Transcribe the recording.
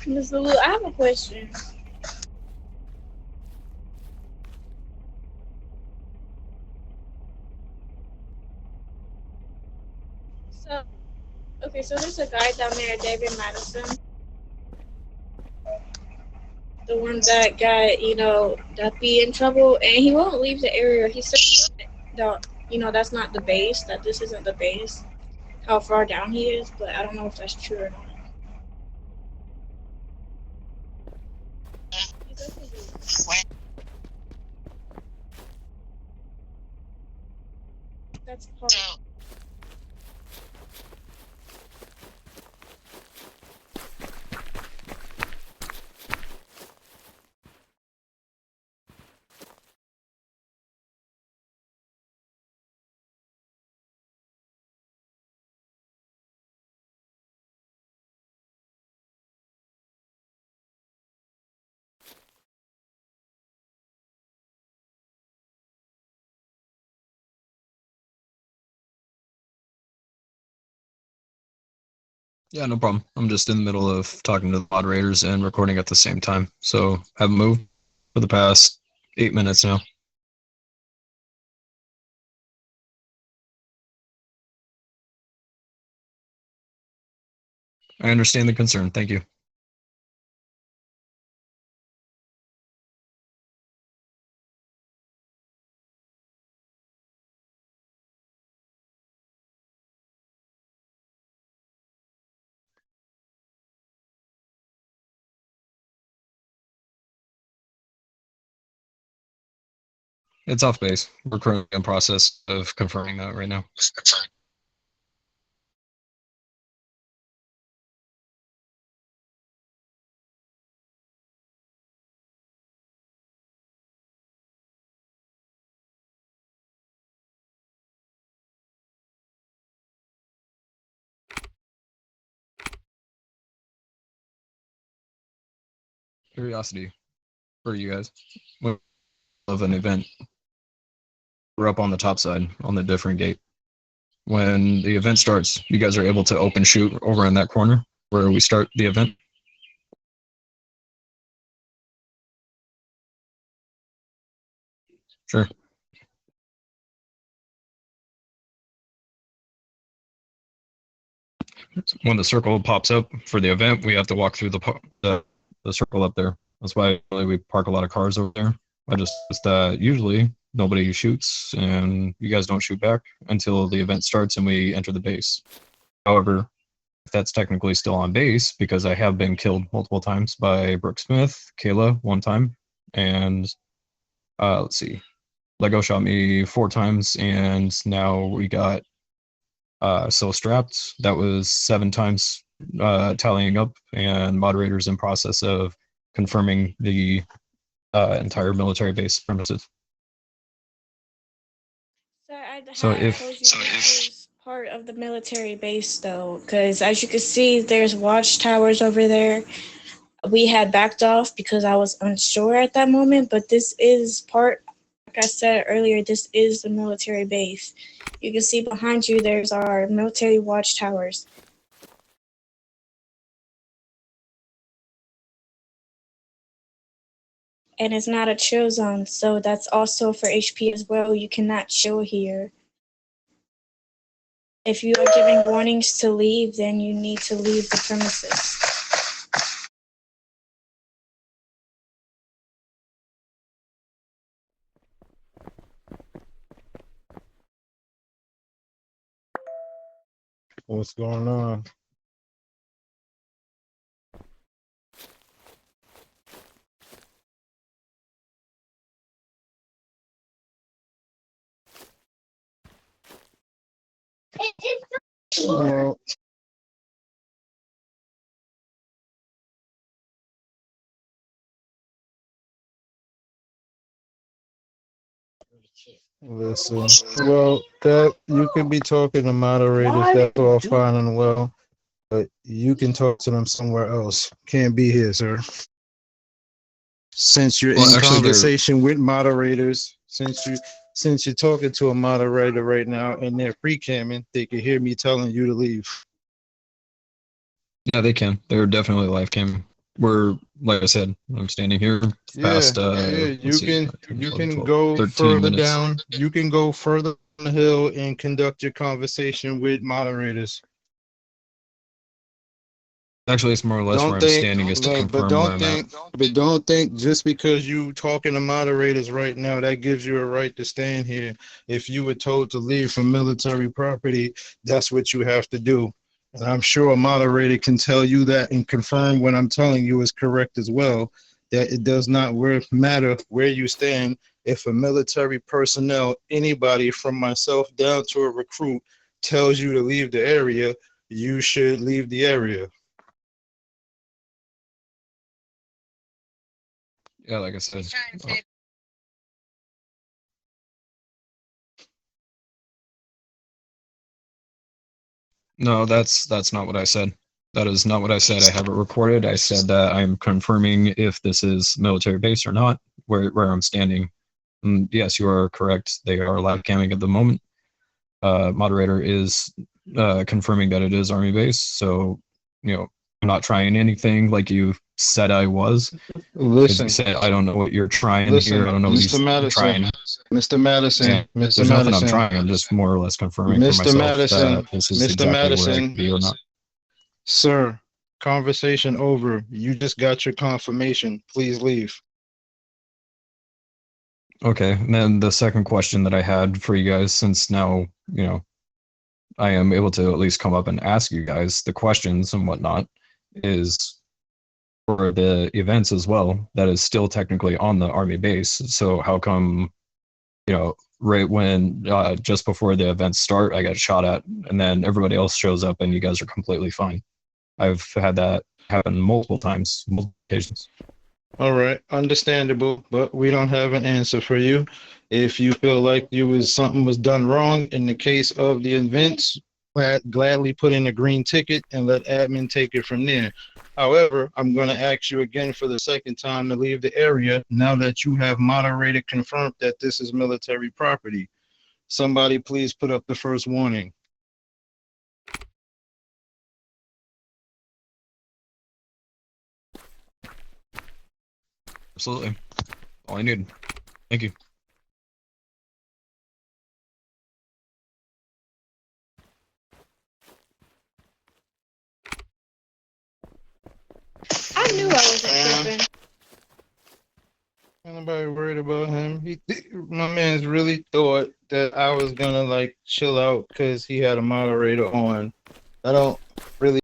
Ms. Lulu, I have a question. So, okay, so there's a guy down there, David Madison, the one that got, that be in trouble, and he won't leave the area. He said that, that's not the base, that this isn't the base, how far down he is, but I don't know if that's true or not. He's up in That's part. Yeah, no problem. I'm just in the middle of talking to the moderators and recording at the same time. So haven't moved for the past 8 minutes now. I understand the concern. Thank you. It's off base. We're currently in process of confirming that right now. Curiosity for you guys. Of an event, we're up on the top side on the different gate. When the event starts, you guys are able to open shoot over in that corner where we start the event. Sure. When the circle pops up for the event, we have to walk through the circle up there. That's why we park a lot of cars over there. I just usually nobody shoots and you guys don't shoot back until the event starts and we enter the base. However, if that's technically still on base, because I have been killed multiple times by Brooke Smith, Kayla one time, and let's see, Lego shot me 4 times, and now we got so strapped. That was 7 times tallying up, and moderators in process of confirming the entire military base premises. So I So had told you this is part of the military base, though, because as you can see, there's watchtowers over there. We had backed off because I was unsure at that moment, but this is part, like I said earlier, this is the military base. You can see behind you, there's our military watchtowers. And it's not a chill zone, so that's also for HP as well. You cannot chill here. If you are giving warnings to leave, then you need to leave the premises. What's going on? Well, listen. Well, that you can be talking to moderators. That's all fine and well, but you can talk to them somewhere else. Can't be here, sir. Since you're in conversation with moderators, since you're talking to a moderator right now and they're pre-camming, they can hear me telling you to leave. Yeah, they can. They're definitely live camming. we're like I said, I'm standing here past. You Let's see, can 12, go 13 further minutes. down. You can go further on the hill and conduct your conversation with moderators. Actually, it's more or less where I'm standing is to confirm where I'm at. But don't think just because you talking to moderators right now, that gives you a right to stand here. If you were told to leave from military property, that's what you have to do. And I'm sure a moderator can tell you that and confirm what I'm telling you is correct as well, that it does not matter where you stand. If a military personnel, anybody from myself down to a recruit, tells you to leave the area, you should leave the area. Yeah, like I said. No, that's not what I said. That is not what I said. I have it recorded. I said that I'm confirming if this is military base or not, where I'm standing. And yes, you are correct. They are live camming at the moment. Moderator is confirming that it is Army base. So, I'm not trying anything like you said I was. Listen, you said, I don't know what you're trying here. I don't know what you're trying. Mr. Madison, Yeah, Mr. there's nothing I'm Madison, trying. I'm just more or less confirming for Mr. myself Madison, that this is Mr. exactly where I Madison, could be or not. sir, conversation over. You just got your confirmation. Please leave. Okay, and then the second question that I had for you guys, since now, I am able to at least come up and ask you guys the questions and whatnot, is for the events as well, that is still technically on the Army base. So how come, right when, just before the events start, I got shot at, and then everybody else shows up and you guys are completely fine? I've had that happen multiple times, multiple occasions. All right, understandable, but we don't have an answer for you. If you feel like something was done wrong in the case of the events, gladly put in a green ticket and let admin take it from there. However, I'm going to ask you again for the second time to leave the area now that you have moderated confirmed that this is military property. Somebody please put up the first warning. Absolutely. All I need. Thank you. I knew I wasn't tripping. Nobody worried about him. My man's really thought that I was gonna chill out because he had a moderator on. I don't really